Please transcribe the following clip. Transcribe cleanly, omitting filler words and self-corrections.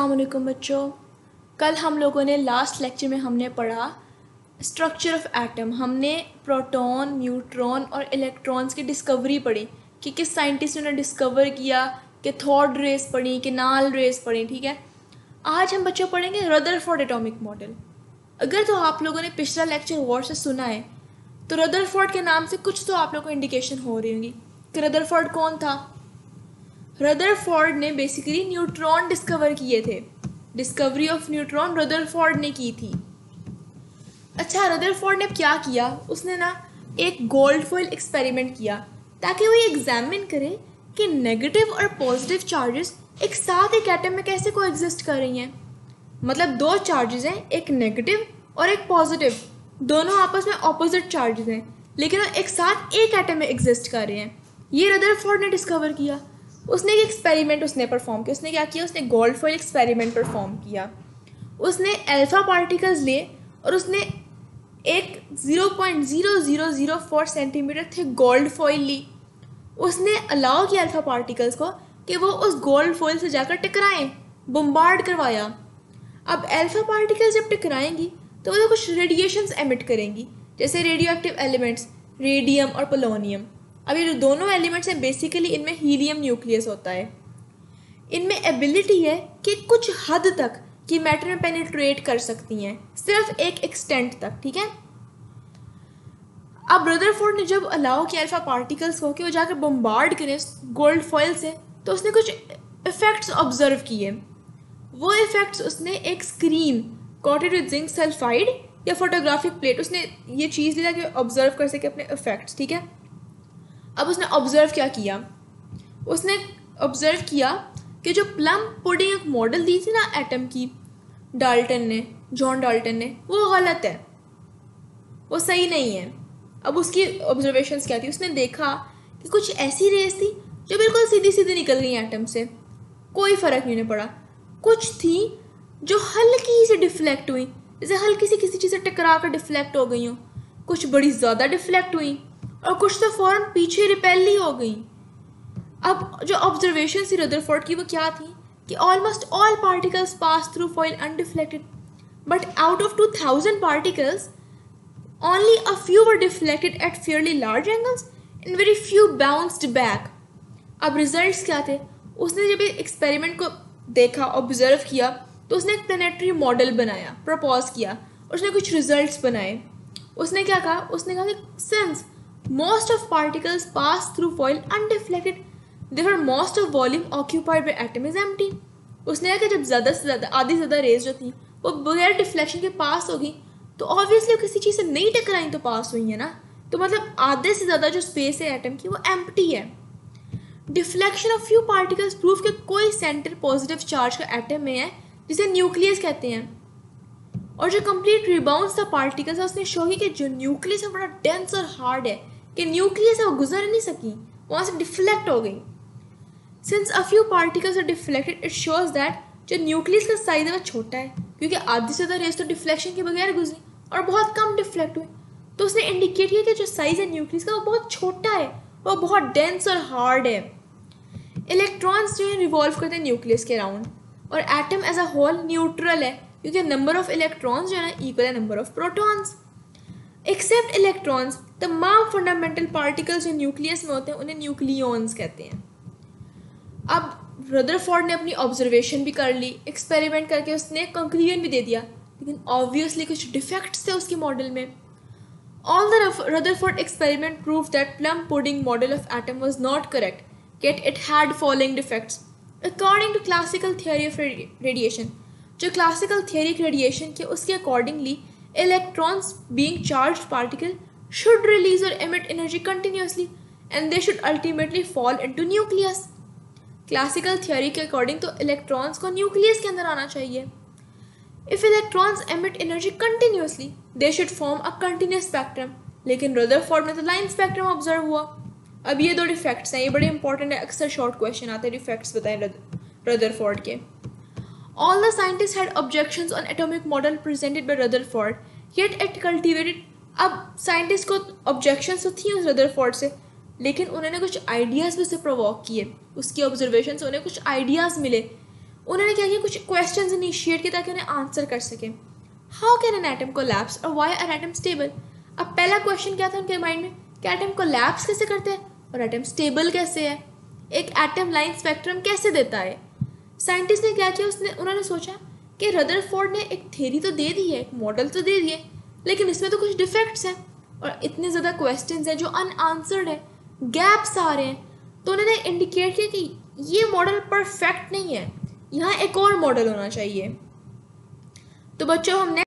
अस्सलाम वालेकुम बच्चों। कल हम लोगों ने लास्ट लेक्चर में हमने पढ़ा स्ट्रक्चर ऑफ एटम। हमने प्रोटॉन, न्यूट्रॉन और इलेक्ट्रॉन्स की डिस्कवरी पढ़ी कि किस साइंटिस्ट ने डिस्कवर किया, कि थॉर्ड रेस पढ़ी, कि नाल रेस पढ़ी। ठीक है, आज हम बच्चों पढ़ेंगे रदरफोर्ड एटॉमिक मॉडल। अगर तो आप लोगों ने पिछला लेक्चर गौर से सुना है तो रदरफोर्ड के नाम से कुछ तो आप लोगों को इंडिकेशन हो रही होगी कि रदरफोर्ड कौन था। रदरफोर्ड ने बेसिकली न्यूट्रॉन डिस्कवर किए थे। डिस्कवरी ऑफ न्यूट्रॉन रदरफोर्ड ने की थी। अच्छा, रदरफोर्ड ने क्या किया, उसने ना एक गोल्ड फॉइल एक्सपेरिमेंट किया ताकि वो एग्जामिन करे कि नेगेटिव और पॉजिटिव चार्जेस एक साथ एक एटम में कैसे कोएग्जिस्ट कर रही हैं। मतलब दो चार्जेस हैं, एक नेगेटिव और एक पॉजिटिव, दोनों आपस में ऑपोजिट चार्जेस हैं लेकिन वो एक साथ एक एटम में एग्जिस्ट कर रहे हैं। ये रदरफोर्ड ने डिस्कवर किया। उसने एक एक्सपेरिमेंट परफॉर्म किया। उसने क्या किया, उसने गोल्ड फॉइल एक्सपेरिमेंट परफॉर्म किया। उसने अल्फा पार्टिकल्स लिए और उसने एक 0.0004 सेंटीमीटर थिक गोल्ड फॉइल ली। उसने अलाउ किया अल्फा पार्टिकल्स को कि वो उस गोल्ड फॉइल से जाकर टकराएं, बम्बार्ड करवाया। अब अल्फा पार्टिकल्स जब टकराएंगी तो वो कुछ रेडिएशंस एमिट करेंगी, जैसे रेडियो एक्टिव एलिमेंट्स रेडियम और पोलोनियम। अब ये जो दोनों एलिमेंट्स हैं बेसिकली इनमें हीलियम न्यूक्लियस होता है। इनमें एबिलिटी है कि कुछ हद तक कि मैटर में पेनिट्रेट कर सकती हैं, सिर्फ एक एक्सटेंट तक। ठीक है, अब रदरफोर्ड ने जब अलाउ किया अल्फा पार्टिकल्स को कि वो जाकर बम्बार्ड करें गोल्ड फॉइल से, तो उसने कुछ इफेक्ट्स ऑब्जर्व किए। वो इफेक्ट्स उसने एक screen coated with zinc sulphide या फोटोग्राफिक प्लेट, उसने ये चीज़ ली ताकि ऑब्जर्व कर सके अपने इफेक्ट्स। ठीक है, अब उसने ऑब्जर्व क्या किया, उसने ऑब्जर्व किया कि जो प्लम पुडिंग एक मॉडल दी थी ना एटम की जॉन डाल्टन ने, वो गलत है, वो सही नहीं है। अब उसकी ऑब्जर्वेशंस क्या थी, उसने देखा कि कुछ ऐसी रेस थी जो बिल्कुल सीधी सीधी निकल गई एटम से, कोई फ़र्क नहीं पड़ा। कुछ थी जो हल्की सी डिफ्लेक्ट हुई, जैसे हल्की सी किसी चीज़ से टकरा कर डिफ्लेक्ट हो गई हो। कुछ बड़ी ज़्यादा डिफ्लेक्ट हुई और कुछ तो फौरन पीछे रिपेल ही हो गई। अब जो ऑब्जर्वेशन थी रदरफोर्ड की वो क्या थी कि almost all particles pass through foil undeflected, but out of 2000 particles only a few were deflected at fairly large angles and very few bounced back. अब रिजल्ट्स क्या थे, उसने जब एक्सपेरिमेंट को देखा, ऑब्जर्व किया, तो उसने एक प्लानिटरी मॉडल बनाया, प्रपोज किया और उसने कुछ रिजल्ट्स बनाए। उसने क्या कहा, उसने कहा कि since most of particles pass through foil undeflected, therefore most of volume occupied by atom is empty. उसने कहा कि जब ज़्यादा से ज़्यादा आधी ज़्यादा रेज जो थी वो बगैर डिफ्लेक्शन के पास होगी तो ऑब्वियसली किसी चीज़ से नहीं टकराई तो पास हुई है ना, तो मतलब आधे से ज़्यादा जो स्पेस है एटम की वो एम्प्टी है। Deflection of few particles proof कि कोई सेंटर पॉजिटिव चार्ज का एटम में है जिसे न्यूक्लियस कहते हैं, और जो कंप्लीट रिबाउंड्स था पार्टिकल्स है उसने शो किया कि जो न्यूक्लियस है बड़ा डेंस और हार्ड है, कि न्यूक्लियस है वो गुजर नहीं सकी, वहाँ से डिफ्लेक्ट हो गई। Since a few particles are deflected it shows that जो न्यूक्लियस का साइज है वो छोटा है, क्योंकि आधी से ज़्यादा रेस तो डिफ्लेक्शन के बगैर गुजरी और बहुत कम डिफ्लेक्ट हुई। तो उसने इंडिकेट किया कि जो साइज है न्यूक्लियस का वो बहुत छोटा है, वो बहुत डेंस और हार्ड है। इलेक्ट्रॉन्स जो है रिवॉल्व करते हैं न्यूक्लियस के अराउंड, और atom as a whole neutral है क्योंकि नंबर ऑफ इलेक्ट्रॉन्स जो है ना इक्वल है number of protons. Except electrons तमाम फंडामेंटल पार्टिकल्स जो न्यूक्लियस में होते हैं उन्हें न्यूक्लियॉन्स कहते हैं। अब रदरफोर्ड ने अपनी ऑब्जर्वेशन भी कर ली, एक्सपेरिमेंट करके उसने कंक्लूजन भी दे दिया, लेकिन ऑब्वियसली कुछ डिफेक्ट्स थे उसके मॉडल में। All the Rutherford experiment prove that plum pudding model of atom was not correct, yet it had following defects. According to classical theory of radiation, जो क्लासिकल थियरी रेडिएशन के उसके accordingly electrons being charged particle should release or emit energy continuously and they should ultimately fall into nucleus. Classical theory के according तो electrons को nucleus के अंदर आना चाहिए। If electrons emit energy continuously they should form a continuous spectrum, लेकिन Rutherford में तो लाइन स्पेक्ट्रम ऑब्जर्व हुआ। अब ये दो डिफेक्ट्स हैं, ये बड़े इंपॉर्टेंट है, अक्सर शॉर्ट क्वेश्चन आते हैं डिफेक्ट्स बताएं रदरफोर्ड के। All the scientist had objections on atomic model presented by Rutherford, yet it cultivated. अब साइंटिस्ट को ऑब्जेक्शंस तो थी उस रदरफोर्ड से, लेकिन उन्होंने कुछ आइडियाज़ भी उसे प्रोवोक किए, उसकी ऑब्जर्वेशन से उन्हें कुछ आइडियाज़ मिले। उन्होंने क्या किया, कुछ क्वेश्चंस इनिशिएट किया ताकि उन्हें आंसर कर सके। How can an atom collapse और व्हाई आर एटम स्टेबल। अब पहला क्वेश्चन क्या था उनके माइंड में कि एटम कोलैप्स कैसे करते हैं और एटम स्टेबल कैसे है, एक एटम लाइन स्पेक्ट्रम कैसे देता है। साइंटिस्ट ने क्या किया, उन्होंने सोचा कि रदरफोर्ड ने एक थ्योरी तो दे दी है, एक मॉडल तो दे दिए, लेकिन इसमें तो कुछ डिफेक्ट्स हैं और इतने ज़्यादा क्वेश्चंस हैं जो अनआंसर्ड है, गैप्स आ रहे हैं। तो उन्होंने इंडिकेट किया कि ये मॉडल परफेक्ट नहीं है, यहाँ एक और मॉडल होना चाहिए। तो बच्चों हमने